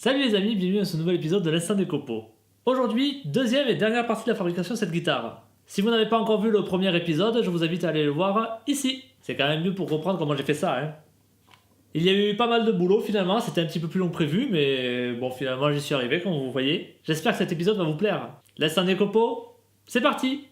Salut les amis, bienvenue dans ce nouvel épisode de l'Instant des Copeaux. Aujourd'hui, deuxième et dernière partie de la fabrication de cette guitare. Si vous n'avez pas encore vu le premier épisode, je vous invite à aller le voir ici. C'est quand même mieux pour comprendre comment j'ai fait ça. Il y a eu pas mal de boulot finalement, c'était un petit peu plus long que prévu, mais bon finalement j'y suis arrivé comme vous voyez. J'espère que cet épisode va vous plaire. L'Instant des Copeaux, c'est parti!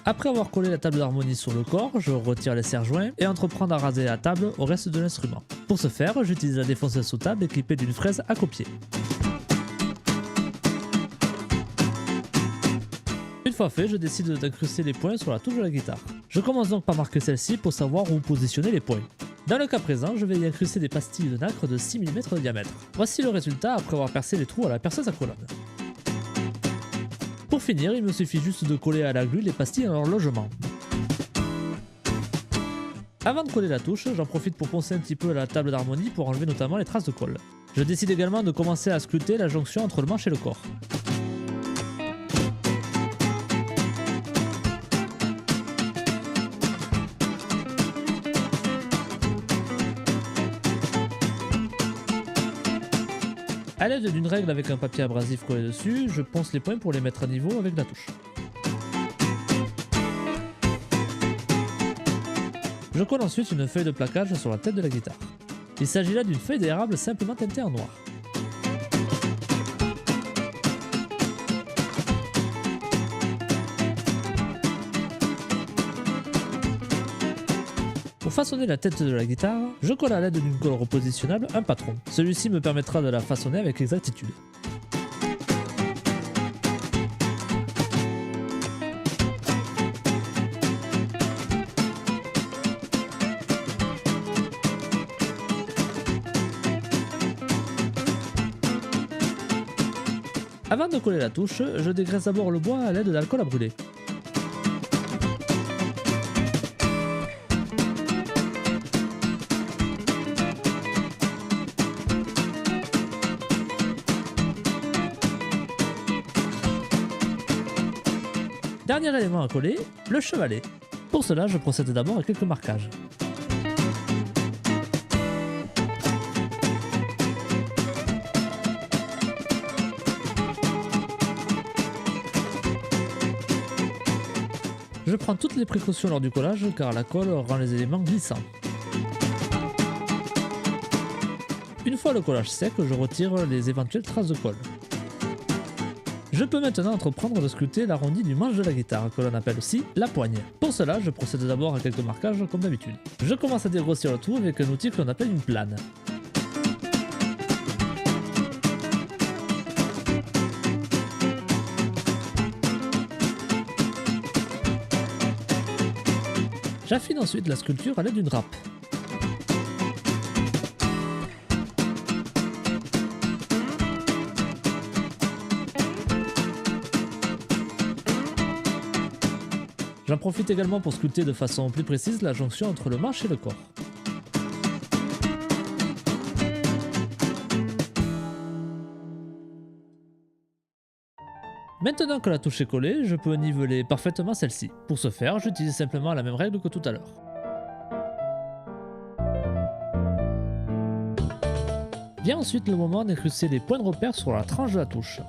Après avoir collé la table d'harmonie sur le corps, je retire les serre-joints et entreprends à raser la table au reste de l'instrument. Pour ce faire, j'utilise la défonceuse sous table équipée d'une fraise à copier. Une fois fait, je décide d'incruster les points sur la touche de la guitare. Je commence donc par marquer celle-ci pour savoir où positionner les points. Dans le cas présent, je vais y incruster des pastilles de nacre de 6 mm de diamètre. Voici le résultat après avoir percé les trous à la perceuse à colonne. Pour finir, il me suffit juste de coller à la glu les pastilles à leur logement. Avant de coller la touche, j'en profite pour poncer un petit peu la table d'harmonie pour enlever notamment les traces de colle. Je décide également de commencer à sculpter la jonction entre le manche et le corps. A l'aide d'une règle avec un papier abrasif collé dessus, je ponce les points pour les mettre à niveau avec la touche. Je colle ensuite une feuille de plaquage sur la tête de la guitare. Il s'agit là d'une feuille d'érable simplement teintée en noir. Pour façonner la tête de la guitare, je colle à l'aide d'une colle repositionnable un patron. Celui-ci me permettra de la façonner avec exactitude. Avant de coller la touche, je dégraisse d'abord le bois à l'aide d'alcool à brûler. Dernier élément à coller, le chevalet. Pour cela, je procède d'abord à quelques marquages. Je prends toutes les précautions lors du collage car la colle rend les éléments glissants. Une fois le collage sec, je retire les éventuelles traces de colle. Je peux maintenant entreprendre de sculpter l'arrondi du manche de la guitare, que l'on appelle aussi la poigne. Pour cela, je procède d'abord à quelques marquages comme d'habitude. Je commence à dégrossir le tout avec un outil que l'on appelle une plane. J'affine ensuite la sculpture à l'aide d'une râpe. J'en profite également pour sculpter de façon plus précise la jonction entre le manche et le corps. Maintenant que la touche est collée, je peux niveler parfaitement celle-ci. Pour ce faire, j'utilise simplement la même règle que tout à l'heure. Vient ensuite le moment d'incruster les points de repère sur la tranche de la touche.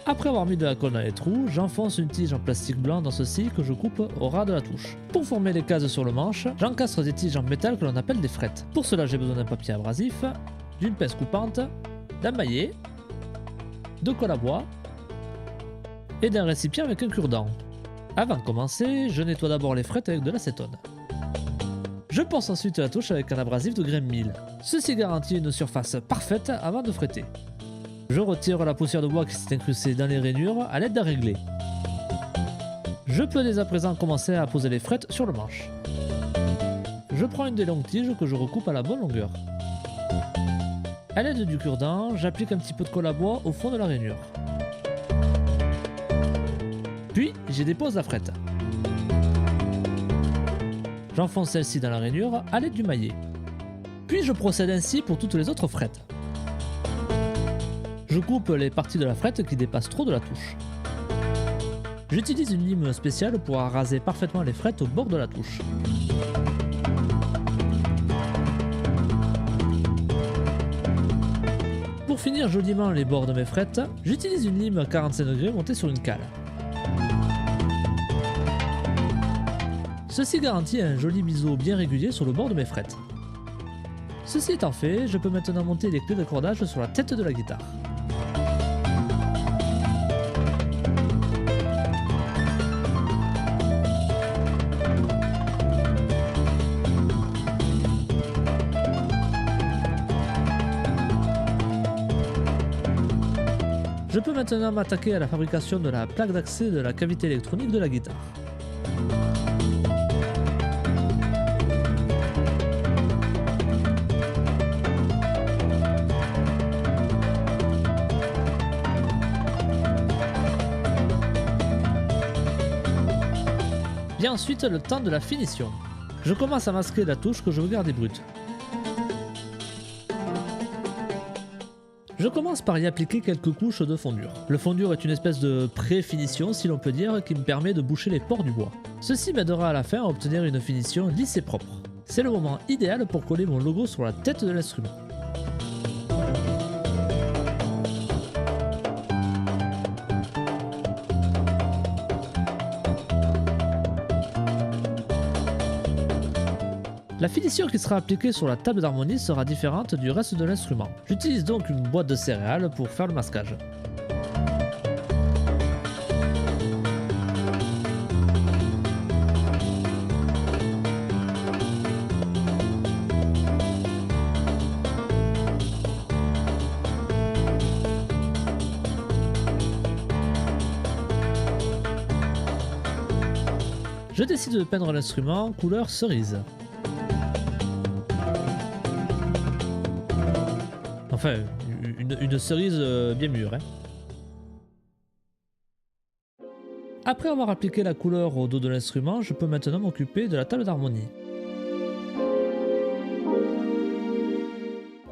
Après avoir mis de la colle dans les trous, j'enfonce une tige en plastique blanc dans ceci que je coupe au ras de la touche. Pour former les cases sur le manche, j'encastre des tiges en métal que l'on appelle des frettes. Pour cela, j'ai besoin d'un papier abrasif, d'une pince coupante, d'un maillet, de colle à bois et d'un récipient avec un cure-dent. Avant de commencer, je nettoie d'abord les frettes avec de l'acétone. Je ponce ensuite la touche avec un abrasif de grain 1000. Ceci garantit une surface parfaite avant de fréter. Je retire la poussière de bois qui s'est incrustée dans les rainures à l'aide d'un réglé. Je peux dès à présent commencer à poser les frettes sur le manche. Je prends une des longues tiges que je recoupe à la bonne longueur. À l'aide du cure-dent, j'applique un petit peu de colle à bois au fond de la rainure. Puis, j'y dépose la frette. J'enfonce celle-ci dans la rainure à l'aide du maillet. Puis je procède ainsi pour toutes les autres frettes. Je coupe les parties de la frette qui dépassent trop de la touche. J'utilise une lime spéciale pour raser parfaitement les frettes au bord de la touche. Pour finir joliment les bords de mes frettes, j'utilise une lime à 45 degrés montée sur une cale. Ceci garantit un joli biseau bien régulier sur le bord de mes frettes. Ceci étant fait, je peux maintenant monter les clés d'accordage sur la tête de la guitare. Je peux maintenant m'attaquer à la fabrication de la plaque d'accès de la cavité électronique de la guitare. Vient ensuite le temps de la finition. Je commence à masquer la touche que je veux garder brute. Je commence par y appliquer quelques couches de fondure. Le fondure est une espèce de pré-finition, si l'on peut dire, qui me permet de boucher les pores du bois. Ceci m'aidera à la fin à obtenir une finition lisse et propre. C'est le moment idéal pour coller mon logo sur la tête de l'instrument. La finition qui sera appliquée sur la table d'harmonie sera différente du reste de l'instrument. J'utilise donc une boîte de céréales pour faire le masquage. Je décide de peindre l'instrument couleur cerise. Enfin, une cerise bien mûre. Après avoir appliqué la couleur au dos de l'instrument, je peux maintenant m'occuper de la table d'harmonie.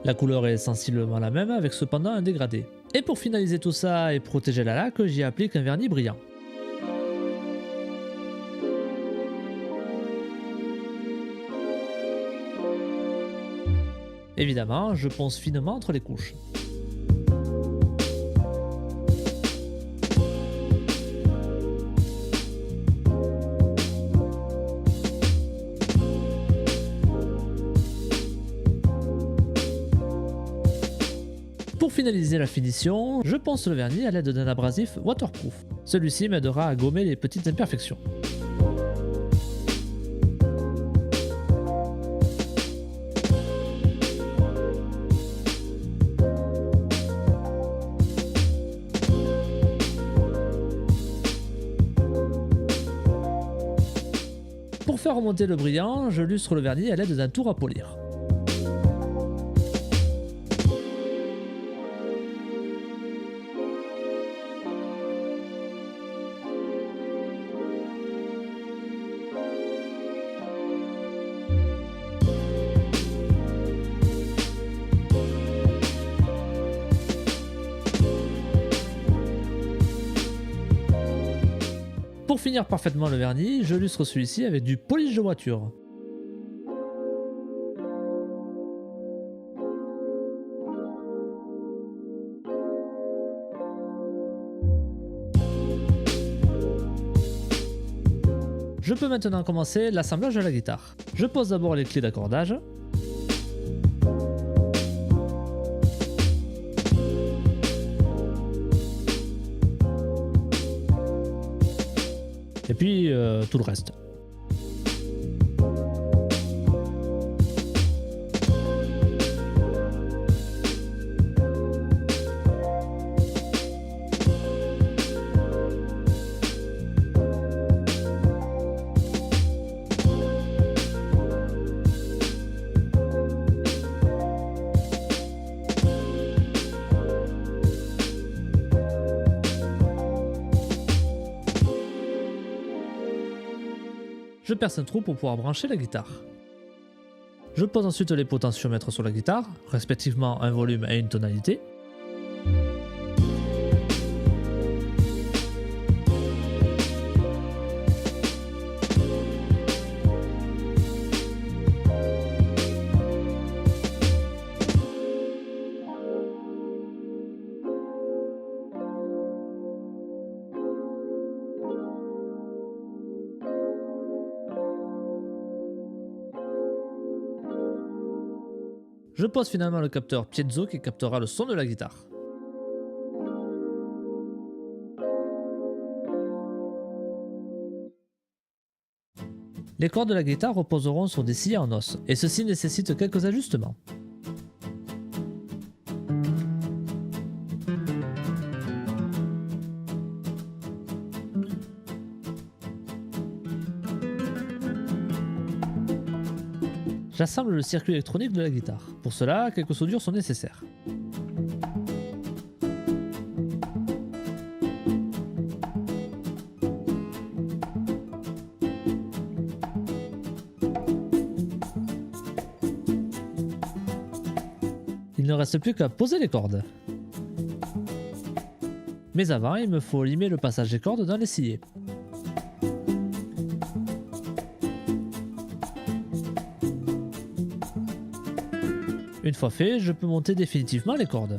La couleur est sensiblement la même, avec cependant un dégradé. Et pour finaliser tout ça et protéger la laque, j'y applique un vernis brillant. Évidemment, je ponce finement entre les couches. Pour finaliser la finition, je ponce le vernis à l'aide d'un abrasif waterproof. Celui-ci m'aidera à gommer les petites imperfections. Pour faire remonter le brillant, je lustre le vernis à l'aide d'un tour à polir. Pour finir parfaitement le vernis, je lustre celui-ci avec du polish de voiture. Je peux maintenant commencer l'assemblage de la guitare. Je pose d'abord les clés d'accordage. Et puis tout le reste. Je perce un trou pour pouvoir brancher la guitare. Je pose ensuite les potentiomètres sur la guitare, respectivement un volume et une tonalité. Je pose finalement le capteur piezo qui captera le son de la guitare. Les cordes de la guitare reposeront sur des sillets en os, et ceci nécessite quelques ajustements. J'assemble le circuit électronique de la guitare. Pour cela, quelques soudures sont nécessaires. Il ne reste plus qu'à poser les cordes. Mais avant, il me faut limer le passage des cordes dans les sillets. Une fois fait, je peux monter définitivement les cordes.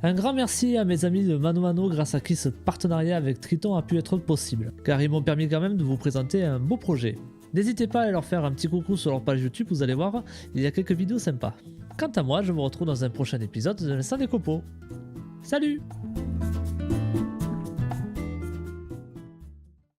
Un grand merci à mes amis de Mano Mano grâce à qui ce partenariat avec Triton a pu être possible, car ils m'ont permis quand même de vous présenter un beau projet. N'hésitez pas à leur faire un petit coucou sur leur page YouTube, vous allez voir, il y a quelques vidéos sympas. Quant à moi, je vous retrouve dans un prochain épisode de l'Instant des Copeaux. Salut!